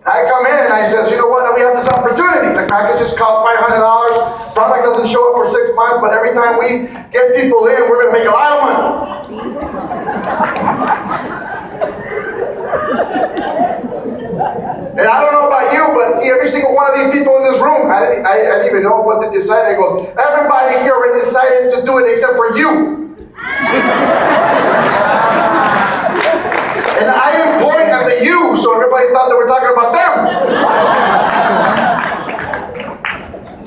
I come in and I says, you know what, we have this opportunity. The package just costs $500. Product doesn't show up for 6 months, but every time we get people in, we're going to make a lot of money. And I don't know about you, but see, every single one of these people in this room, I didn't even know what to decide. It goes, everybody here already decided to do it except for you. And I didn't point at the you, so everybody thought they were talking about them.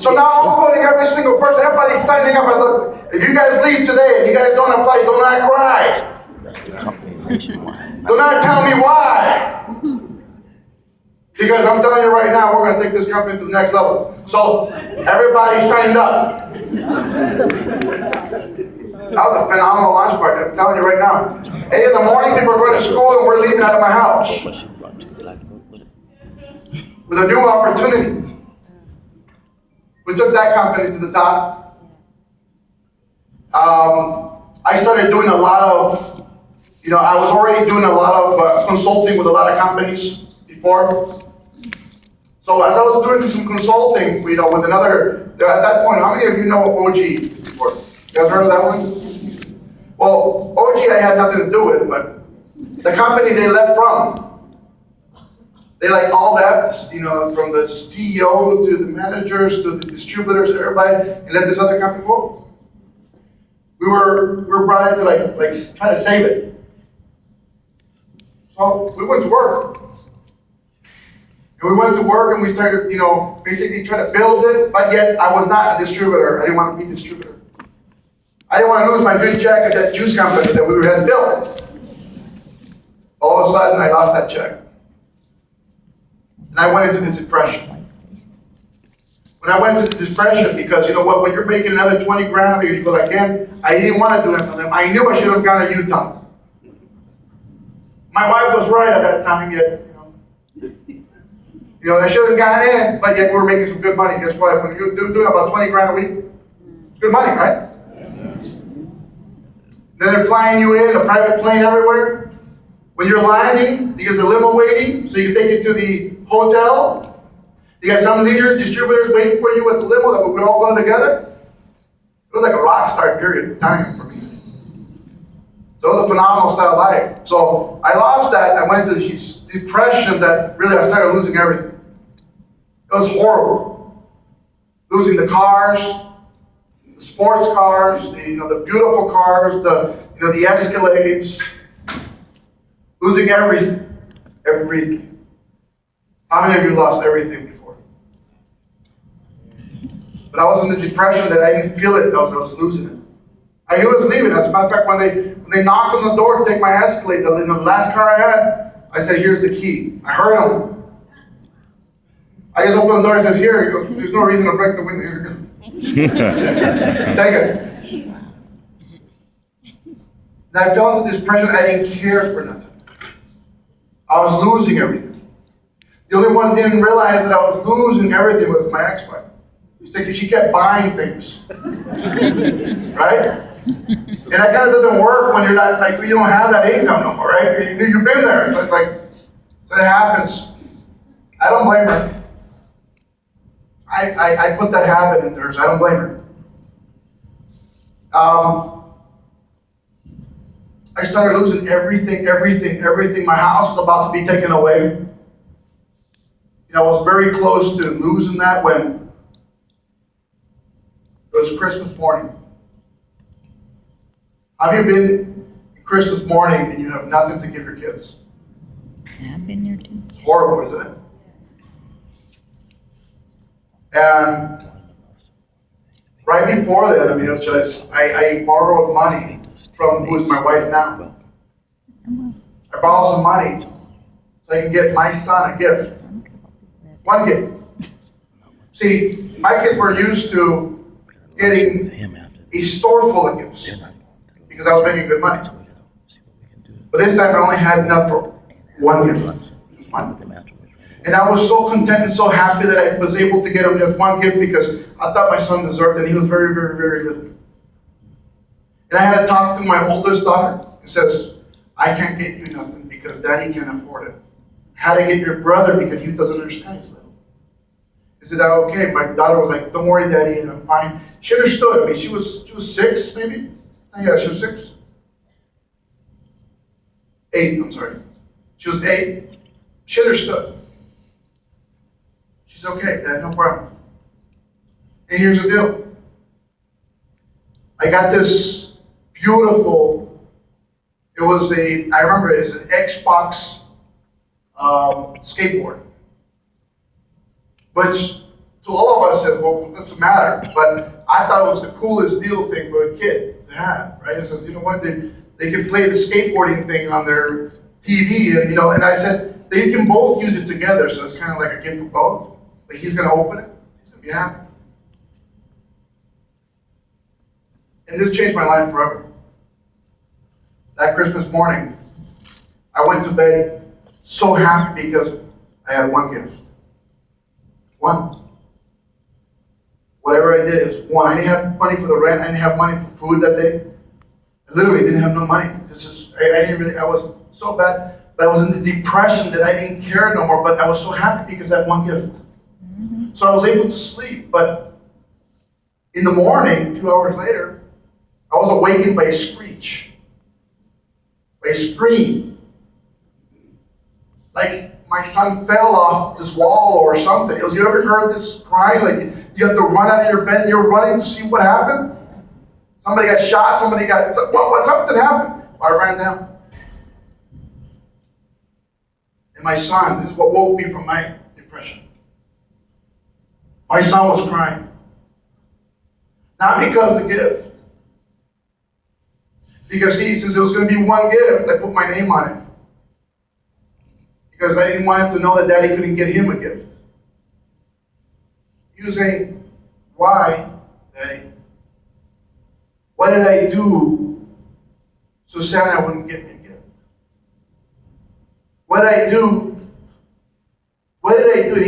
So now I'm putting every single person, everybody's signing up. I look, if you guys leave today and you guys don't apply, do not cry. Do not tell me why. Because I'm telling you right now, we're going to take this company to the next level. So everybody signed up. That was a phenomenal launch party, I'm telling you right now. 8 in the morning, people are going to school and we're leaving out of my house. With a new opportunity. We took that company to the top. I started doing a lot of, I was already doing a lot of consulting with a lot of companies before. So as I was doing some consulting, with another, at that point, how many of you know OG before? You guys heard of that one? Well, OG I had nothing to do with, but the company they left from, they all left, from the CEO to the managers to the distributors, everybody, and let this other company go. We were brought in to try to save it. So we went to work. And we went to work and we started, basically trying to build it, but yet I was not a distributor. I didn't want to be a distributor. I didn't want to lose my good check at that juice company that we had built. All of a sudden, I lost that check. And I went into this depression. When I went into this depression, because you know what, when you're making another 20 grand, you go again, I didn't want to do it for them. I knew I should have gone to Utah. My wife was right at that time, yet, I should have gotten in, but yet we were making some good money. Guess what? When you're doing about 20 grand a week, it's good money, right? Then they're flying you in a private plane everywhere. When you're landing, you get the limo waiting, so you can take you to the hotel. You got some leaders, distributors waiting for you at the limo that we could all go together. It was like a rock star period of time for me. So it was a phenomenal style of life. So I lost that. I went to this depression that really I started losing everything. It was horrible. Losing the cars, the sports cars, the beautiful cars, the Escalades. Losing everything. Everything. How many of you lost everything before? But I was in the depression that I didn't feel it. I was losing it. I knew I was leaving. As a matter of fact, when they knocked on the door to take my Escalade, the last car I had, I said, here's the key. I heard him. I just opened the door and said, here. He goes, there's no reason to break the window here. Take it. And I fell into this depression. I didn't care for nothing. I was losing everything. The only one that didn't realize that I was losing everything was my ex-wife. Because she kept buying things. Right? And that kind of doesn't work when you're not, you don't have that income no more, right? You've been there. So it's so it happens. I don't blame her. I put that habit into her, so I don't blame her. I started losing everything. My house was about to be taken away. I was very close to losing that when it was Christmas morning. Have you been Christmas morning and you have nothing to give your kids? I've been there too. It's horrible, isn't it? And right before that, it was just, I borrowed money from who is my wife now. I borrowed some money so I can get my son a gift. One gift. See, my kids were used to getting a store full of gifts because I was making good money. But this time I only had enough for one gift. Just one. And I was so content and so happy that I was able to get him just one gift because I thought my son deserved it and he was very, very, very little. And I had to talk to my oldest daughter and says, I can't get you nothing because daddy can't afford it. I How to get your brother because he doesn't understand, he's little. Is it okay? My daughter was like, don't worry, Daddy, I'm fine. She understood. I mean, she was 6, maybe? Yeah, she was 6. 8, I'm sorry. She was 8. She understood. She's okay, Dad, no problem. And here's the deal. I got this beautiful, I remember it's an Xbox skateboard. Which to all of us says, well, it doesn't matter. But I thought it was the coolest deal thing for a kid to have, right? It says, you know what, they can play the skateboarding thing on their TV, and and I said, they can both use it together, so it's kind of like a gift for both. But he's gonna open it, he's gonna be happy. And this changed my life forever. That Christmas morning, I went to bed so happy because I had one gift. One. Whatever I did is one. I didn't have money for the rent. I didn't have money for food that day. I literally didn't have no money. It's just, I was so bad. But I was in the depression that I didn't care no more. But I was so happy because I had one gift. Mm-hmm. So I was able to sleep. But in the morning, a few hours later, I was awakened by a screech. By a scream. Like my son fell off this wall or something. You ever heard this crying? Like you have to run out of your bed and you're running to see what happened? Somebody got shot, something happened. I ran down. And my son, this is what woke me from my depression. My son was crying. Not because of the gift. Because since it was going to be one gift, I put my name on it. Because I didn't want him to know that Daddy couldn't get him a gift. He was saying, why, Daddy? What did I do so Santa wouldn't get me a gift? What did I do? What did I do? And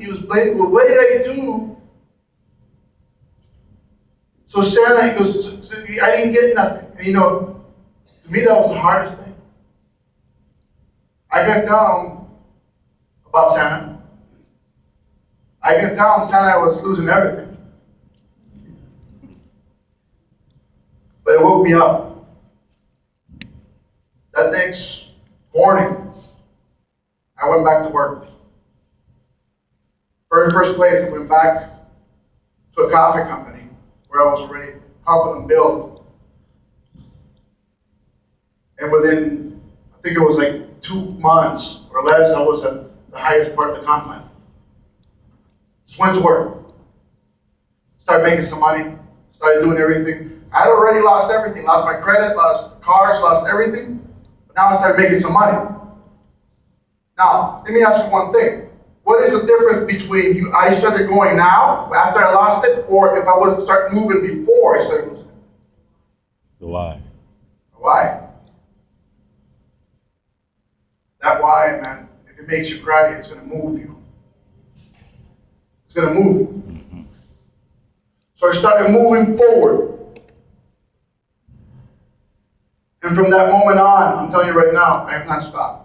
he was blaming, well, what did I do? So Santa, he goes, I didn't get nothing. And to me that was the hardest thing. I can tell him about Santa. I can tell him Santa was losing everything. But it woke me up. That next morning, I went back to work. Very first place, I went back to a coffee company where I was already helping them build. And within, I think it was like 2 months or less, I was at the highest part of the comp plan. Just went to work. Started making some money. Started doing everything. I had already lost everything. Lost my credit, lost cars, lost everything. But now I started making some money. Now, let me ask you one thing. What is the difference between I started going now, after I lost it, or if I would have started moving before I started losing it? The why. Why? That why, man, if it makes you cry, it's going to move you. It's going to move you. Mm-hmm. So I started moving forward. And from that moment on, I'm telling you right now, I have not stopped.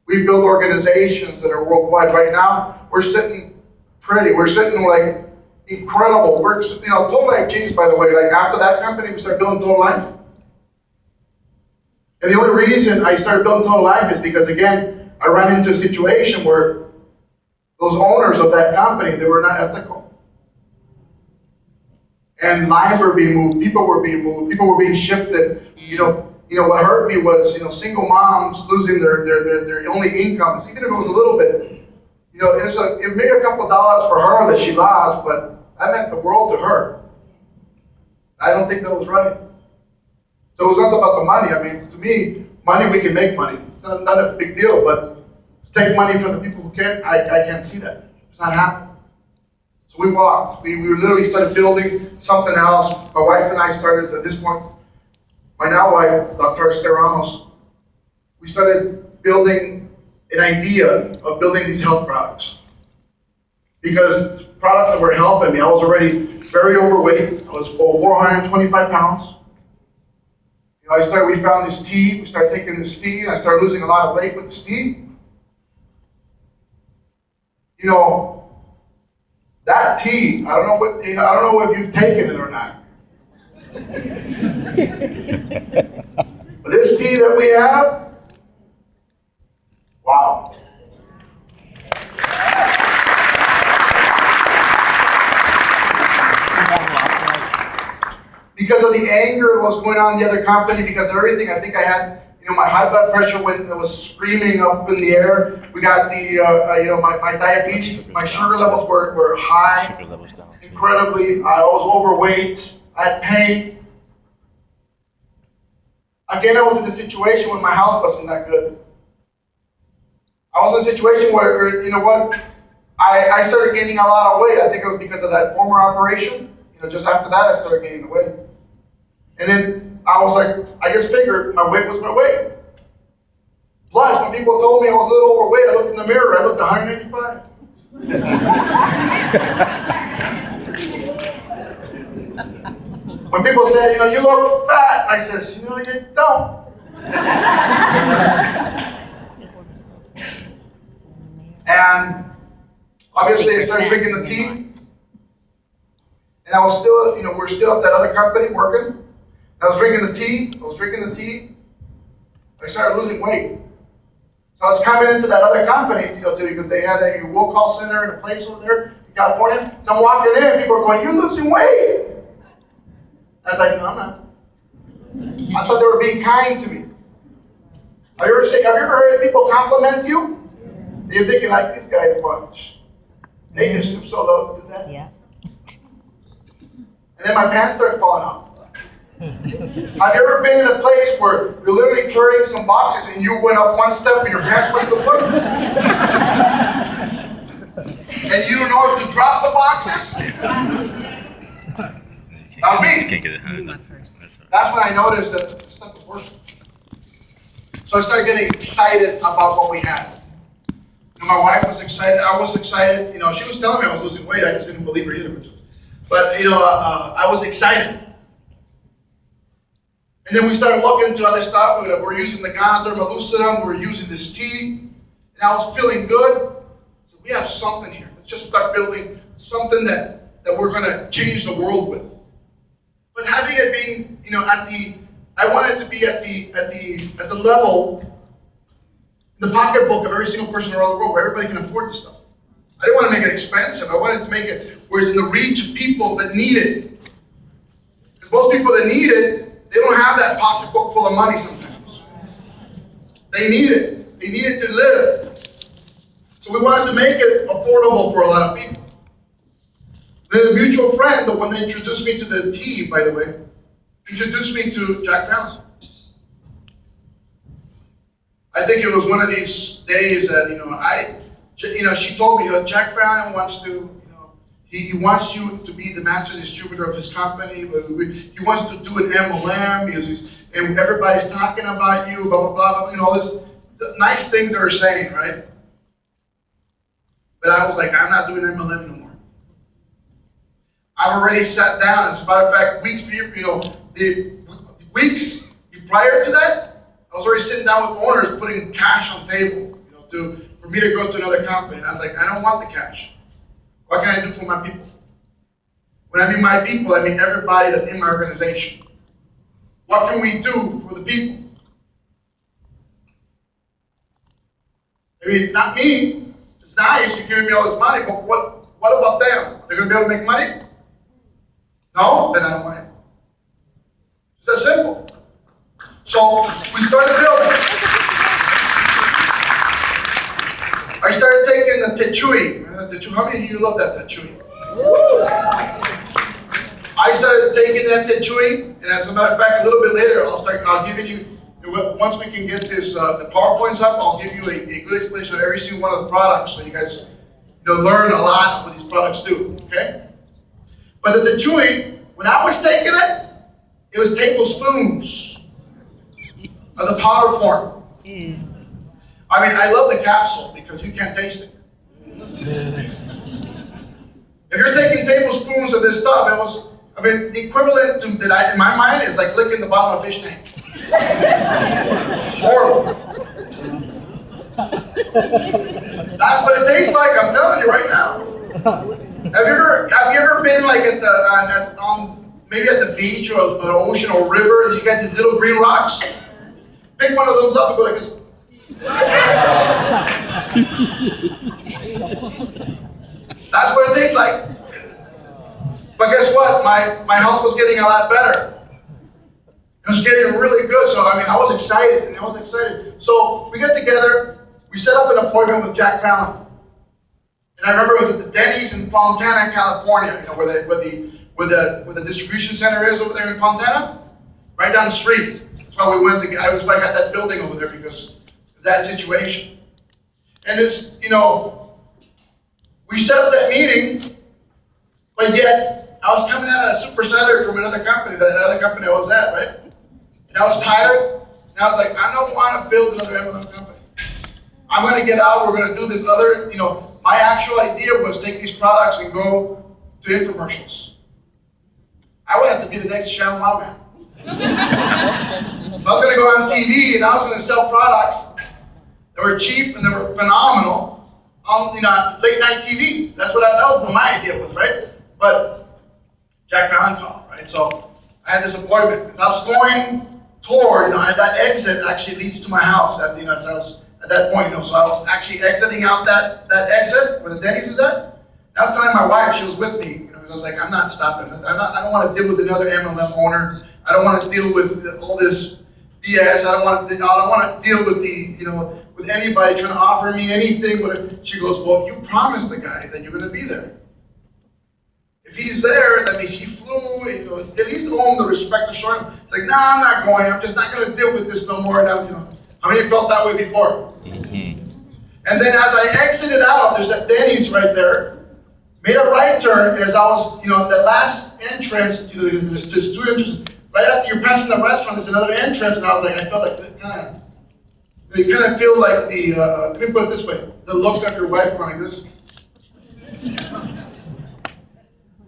We've built organizations that are worldwide. Right now, we're sitting pretty. We're sitting like incredible. Total Life changed, by the way. Like after that company, we started building Total Life. And the only reason I started building Total Life is because, again, I ran into a situation where those owners of that company, they were not ethical. And lives were being moved, people were being moved, people were being shifted. What hurt me was, single moms losing their only income, even if it was a little bit. It made a couple dollars for her that she lost, but that meant the world to her. I don't think that was right. So it was not about the money. I mean, to me, money, we can make money. It's not a big deal, but to take money from the people who can't, I can't see that. It's not happening. So we walked. We literally started building something else. My wife and I started, at this point, my now wife, Dr. Esther Ramos, we started building an idea of building these health products. Because it's products that were helping me. I was already very overweight. I was over 425 pounds. We found this tea, we started taking this tea, and I started losing a lot of weight with this tea. That tea, I don't know if you've taken it or not. But this tea that we have, wow. Because of the anger that was going on in the other company, because of everything, I think I had, my high blood pressure it was screaming up in the air. We got the, my diabetes, my sugar levels were high, incredibly. I was overweight, I had pain. Again, I was in a situation where my health wasn't that good. I was in a situation where, I started gaining a lot of weight. I think it was because of that former operation. Just after that, I started gaining the weight. And then I was like, I just figured my weight was my weight. Plus, when people told me I was a little overweight, I looked in the mirror, I looked 185. When people said, you look fat, I says, you don't. And obviously I started drinking the tea. And I was still, we're still at that other company working. I was drinking the tea. I started losing weight. So I was coming into that other company to go to because they had a will call center and a place over there in California. So I'm walking in, people are going, "You're losing weight." I was like, "No, I'm not." I thought they were being kind to me. Have you ever heard people compliment you? And you're thinking like, these guys, watch. They just stoop so low to do that. Yeah. And then my pants started falling off. Have you ever been in a place where you're literally carrying some boxes and you went up one step and your pants went to the floor? And you don't know if to drop the boxes? That was me. That's when I noticed that this stuff was working. So I started getting excited about what we had. My wife was excited. I was excited. She was telling me I was losing weight. I just didn't believe her either. But I was excited. And then we started looking into other stuff. We're using the Ganoderma lucidum. We're using this tea. And I was feeling good. So we have something here. Let's just start building something that we're going to change the world with. But having it being, I want it to be at the level, in the pocketbook of every single person around the world where everybody can afford this stuff. I didn't want to make it expensive. I wanted to make it where it's in the reach of people that need it. Because most people that need it, they don't have that pocketbook full of money sometimes. They need it. They need it to live. So we wanted to make it affordable for a lot of people. Then a mutual friend, the one that introduced me to the tea, by the way, introduced me to Jack Fallon. I think it was one of these days that, she told me, Jack Fallon wants to, he wants you to be the master distributor of his company. He wants to do an MLM, and everybody's talking about you, blah, blah, blah, all this nice things they were saying, right? But I was like, I'm not doing MLM no more. I've already sat down. As a matter of fact, weeks prior to that, I was already sitting down with owners putting cash on the table, for me to go to another company. And I was like, I don't want the cash. What can I do for my people? When I mean my people, I mean everybody that's in my organization. What can we do for the people? Not me. It's nice, you're giving me all this money, but what about them? They're going to be able to make money? No? Then I don't want it. It's that simple. So we started building. I started taking the Techui. How many of you love that Techui? I started taking that Techui, and as a matter of fact, a little bit later, I'll give you, once we can get this, the PowerPoints up, I'll give you a good explanation of every single one of the products, so you guys learn a lot of what these products do, okay? But the Techui, when I was taking it, it was tablespoons of the powder form. I love the capsule because you can't taste it. If you're taking tablespoons of this stuff, the equivalent to that in my mind is like licking the bottom of a fish tank. It's horrible. That's what it tastes like, I'm telling you right now. Have you ever been like at the, maybe at the beach or an ocean or river, and you got these little green rocks? Pick one of those up and go like this. That's what it tastes like. But guess what? My health was getting a lot better. It was getting really good. So I was excited. So we got together. We set up an appointment with Jack Fallon. And I remember it was at the Denny's in Fontana, California. Where the distribution center is over there in Fontana, right down the street. That's why we went. That's why I got that building over there, because of that situation. And it's, we set up that meeting, but yet I was coming out of a super salary from another company, that other company I was at, right? And I was tired, and I was like, I don't want to build another MLM company. I'm going to get out, we're going to do this other, my actual idea was take these products and go to infomercials. I wanted to be the next Shannon Man. So I was going to go on TV, and I was going to sell products that were cheap and they were phenomenal on late night TV. That was what my idea was, right? But Jack Fallon called, right? So I had this appointment, and I was going toward, that exit actually leads to my house. At that point, so I was actually exiting out that exit where the Denny's is at. And I was telling my wife, she was with me. I was like, I'm not stopping. I don't want to deal with another MLM owner. I don't want to deal with all this BS. I don't want to deal with with anybody trying to offer me anything. She goes, well, you promised the guy that you're going to be there. If he's there, that means he flew. At least owe him the respect of showing him. It's like, no, I'm not going. I'm just not going to deal with this no more. How many felt that way before? Mm-hmm. And then as I exited out, there's that Denny's right there. Made a right turn as I was, the last entrance. There's two entrances. Right after you're passing the restaurant, there's another entrance, and I was like, I felt like you kind of feel like the. Let me put it this way: the look of your wife going like this.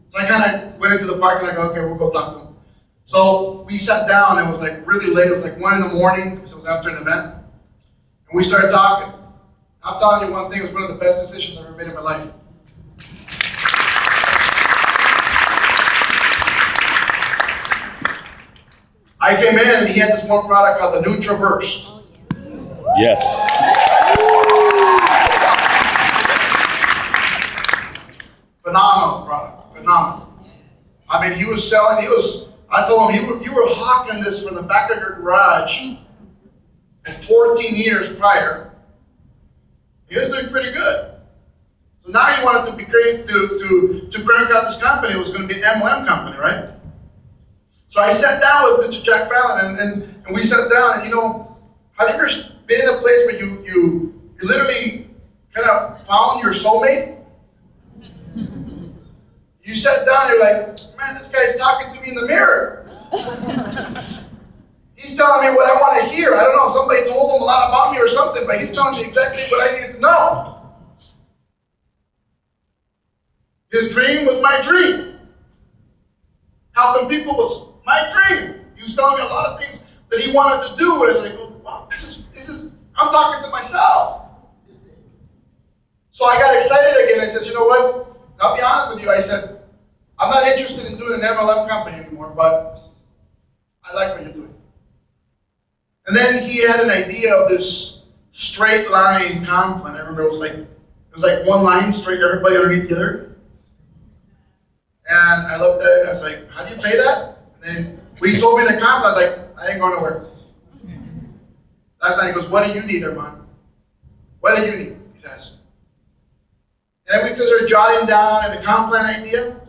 So I kind of went into the park and I go, okay, we'll go talk to them. So we sat down. It was like really late. It was like 1 a.m. because it was after an event, and we started talking. I'm telling you one thing: it was one of the best decisions I've ever made in my life. I came in and he had this one product called the NutriBurst. Yes. Phenomenal product, phenomenal. He was selling, I told him, you were hawking this from the back of your garage for 14 years prior. He was doing pretty good. So now he wanted to be great to crank out this company. It was going to be an MLM company, right? So I sat down with Mr. Jack Fallon, and we sat down, and have you ever been in a place where you literally kind of found your soulmate? You sat down, you're like, man, this guy's talking to me in the mirror. He's telling me what I want to hear. I don't know if somebody told him a lot about me or something, but he's telling me exactly what I needed to know. His dream was my dream. Helping people was my dream. He was telling me a lot of things that he wanted to do, and I was like, oh, wow, this is, I'm talking to myself. So I got excited again. I said, you know what? I'll be honest with you. I said, I'm not interested in doing an MLM company anymore, but I like what you're doing. And then he had an idea of this straight line comp plan. I remember it was like one line straight, everybody underneath the other. And I looked at it and I was like, how do you pay that? And then when he told me the comp, I was like, I ain't going nowhere. Last night he goes, what do you need, Armand? What do you need? He asked. And then we started jotting down the comp plan idea.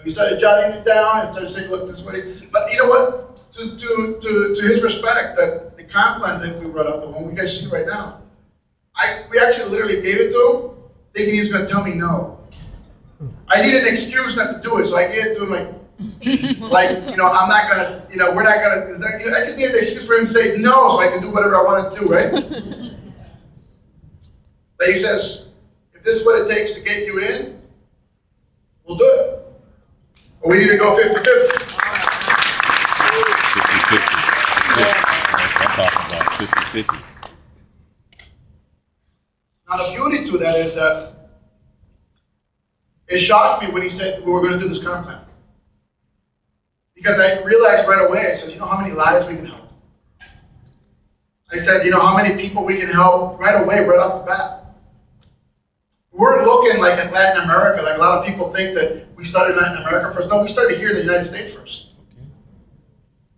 He started jotting it down and started saying, look, this way. But you know what? To his respect, that the comp plan that we brought up, the one we guys see right now, we actually literally gave it to him, thinking he was going to tell me no. I needed an excuse not to do it, so I gave it to him I'm not going to, we're not going to, I just needed an excuse for him to say no so I can do whatever I wanted to do, right? But he says, if this is what it takes to get you in, we'll do it. But we need to go 50-50. 50-50. Now the beauty to that is that it shocked me when he said we were going to do this comp plan. Because I realized right away, I said, you know how many lives we can help? I said, you know how many people we can help right away, right off the bat? We're looking like at Latin America, like a lot of people think that we started Latin America first. No, we started here in the United States first. Okay.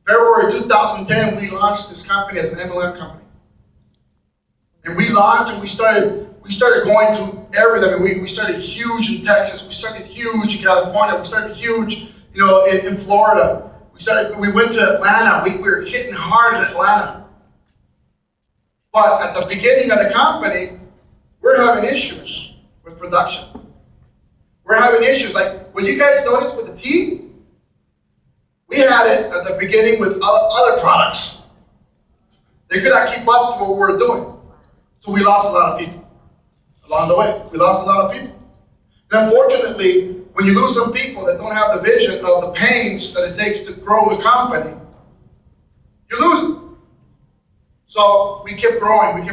February 2010, we launched this company as an MLM company. And we launched and we started going to everything. I mean, we started huge in Texas, we started huge in California, we started huge, in Florida. We went to Atlanta, we were hitting hard in Atlanta. But at the beginning of the company, we're having issues with production. We're having issues, like what you guys noticed with the tea, we had it at the beginning with other products. They could not keep up to what we were doing. So we lost a lot of people along the way. We lost a lot of people. And unfortunately, when you lose some people that don't have the vision of the pains that it takes to grow a company, you lose them. So we kept growing,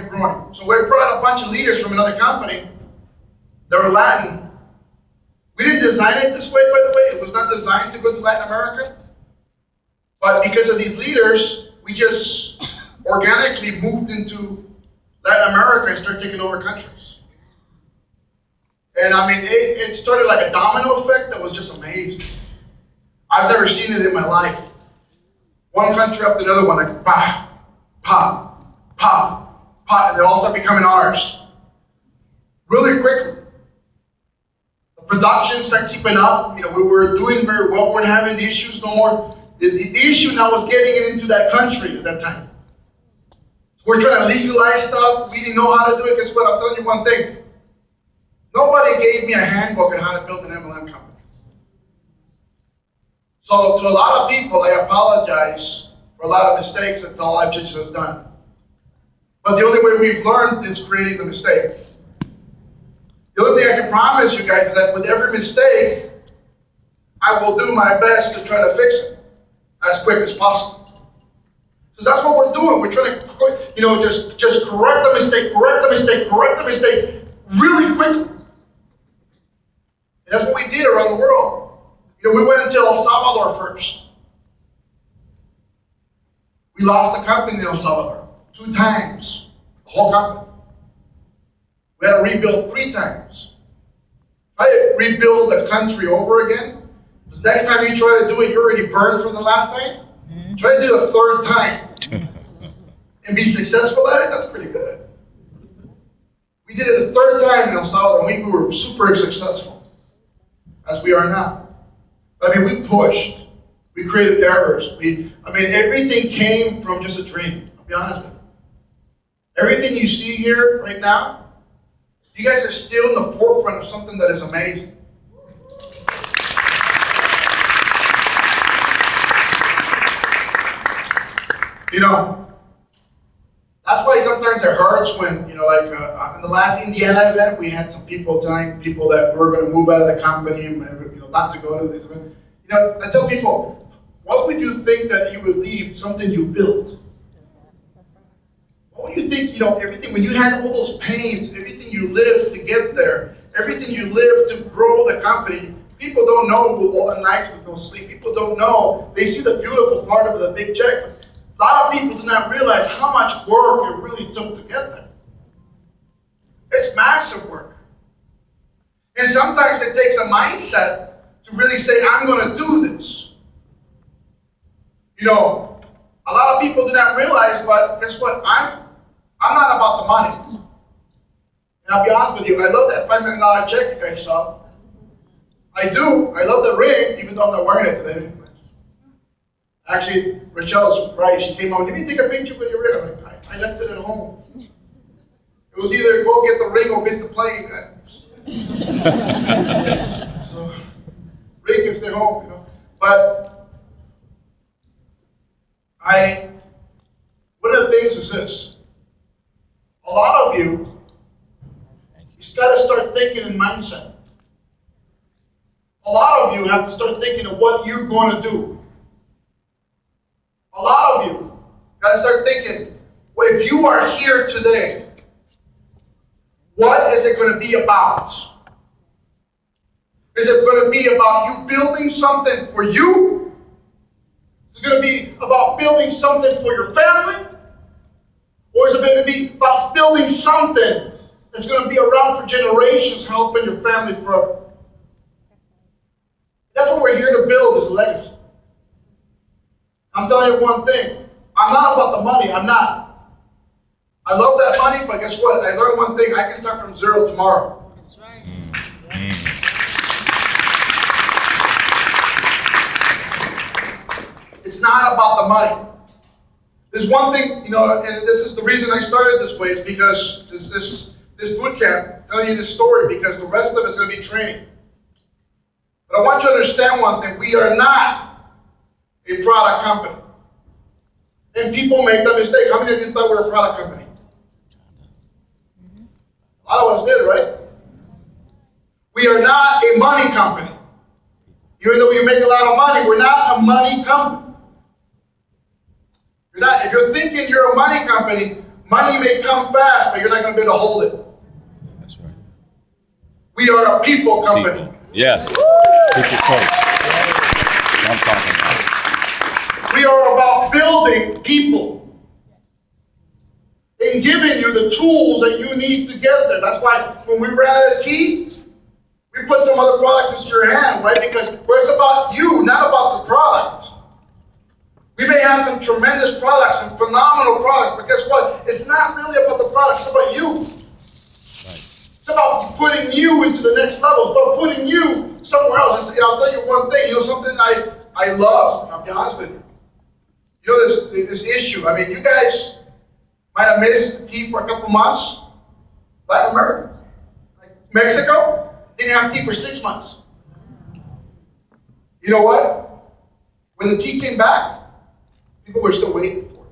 So we brought a bunch of leaders from another company that were Latin. We didn't design it this way, by the way. It was not designed to go to Latin America. But because of these leaders, we just organically moved into Latin America and started taking over countries. And I mean, it started like a domino effect that was just amazing. I've never seen it in my life. One country after another one, like pop, pop, pop, pop, and they all start becoming ours. Really quickly. The production started keeping up. We were doing very well. We weren't having the issues no more. The issue now was getting it into that country at that time. We're trying to legalize stuff. We didn't know how to do it. Guess what? I'm telling you one thing. Nobody gave me a handbook on how to build an MLM company. So to a lot of people, I apologize for a lot of mistakes that Tall Life Church has done. But the only way we've learned is creating the mistake. The only thing I can promise you guys is that with every mistake, I will do my best to try to fix it as quick as possible. So that's what we're doing. We're trying to, just correct the mistake really quickly. And that's what we did around the world. We went into El Salvador first. We lost the company in El Salvador 2 times, the whole company. We had to rebuild 3 times. Try to rebuild the country over again. The next time you try to do it, you're already burned from the last time. Try to do it a 3rd time and be successful at it, that's pretty good. We did it the 3rd time in El Salvador, and we were super successful, as we are now. But we pushed. We created errors. Everything came from just a dream, I'll be honest with you. Everything you see here right now, you guys are still in the forefront of something that is amazing. That's why sometimes it hurts when, in the last Indiana event, we had some people telling people that we were going to move out of the company, not to go to this event. I tell people, what would you think that you would leave something you built? What would you think, everything, when you had all those pains, everything you lived to get there, everything you lived to grow the company, people don't know all the nights with no sleep. People don't know. They see the beautiful part of the big check. A lot of people do not realize how much work it really took to get there. It's massive work. And sometimes it takes a mindset to really say, I'm going to do this. A lot of people do not realize, but guess what? I'm not about the money. And I'll be honest with you, I love that $5 million check you guys saw. I do. I love the ring, even though I'm not wearing it today. Actually, Rachel's right. She came home, let me take a picture with your ring. I'm like, I left it at home. It was either go get the ring or miss the plane. So, ring can stay home, But one of the things is this. A lot of you got to start thinking in mindset. A lot of you have to start thinking of what you're going to do. A lot of you got to start thinking, Well, if you are here today, what is it going to be about? Is it going to be about you building something for you? Is it going to be about building something for your family? Or is it going to be about building something that's going to be around for generations, helping your family forever? That's what we're here to build, is a legacy. I'm telling you one thing. I'm not about the money. I'm not. I love that money, but guess what? I learned one thing. I can start from zero tomorrow. That's right. It's not about the money. There's one thing, and this is the reason I started this way, is because this boot camp, telling you this story, because the rest of it's going to be training. But I want you to understand one thing. We are not a product company. And people make that mistake. How many of you thought we were a product company? A lot of us did, right? We are not a money company. Even though you make a lot of money, we're not a money company. You're not. If you're thinking you're a money company, money may come fast, but you're not going to be able to hold it. That's right. We are a people company. People. Yes. People coach. I'm talking about. We are about building people and giving you the tools that you need to get there. That's why when we ran out of tea, we put some other products into your hand, right? Because where it's about you, not about the product. We may have some tremendous products, some phenomenal products, but guess what? It's not really about the product, it's about you. Right. It's about putting you into the next level. It's about putting you somewhere else. I'll tell you one thing, something I love, I'll be honest with you. This issue, you guys might have missed the tea for a couple months. Latin America, like Mexico, didn't have tea for 6 months. You know what? When the tea came back, people were still waiting for it.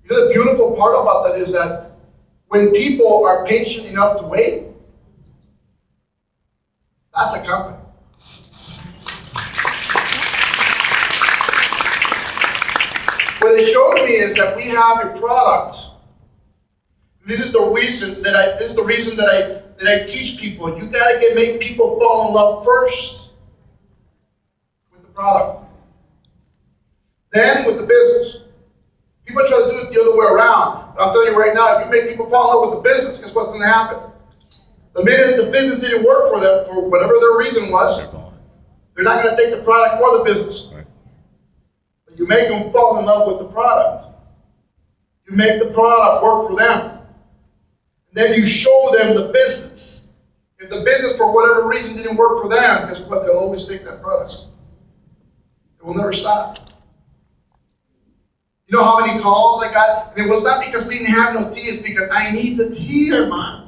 The beautiful part about that is that when people are patient enough to wait, that's a company. What it showed me is that we have a product. This is the reason that I teach people. You got to make people fall in love first with the product. Then with the business. People try to do it the other way around. But I'm telling you right now, if you make people fall in love with the business, guess what's going to happen? The minute the business didn't work for them, for whatever their reason was, they're not going to take the product or the business. Right. But you make them fall in love with the product. You make the product work for them. And then you show them the business. If the business, for whatever reason, didn't work for them, guess what? They'll always take that product. It will never stop. You know how many calls I got? And it was not because we didn't have no tea, it's because I need the tea, Armand.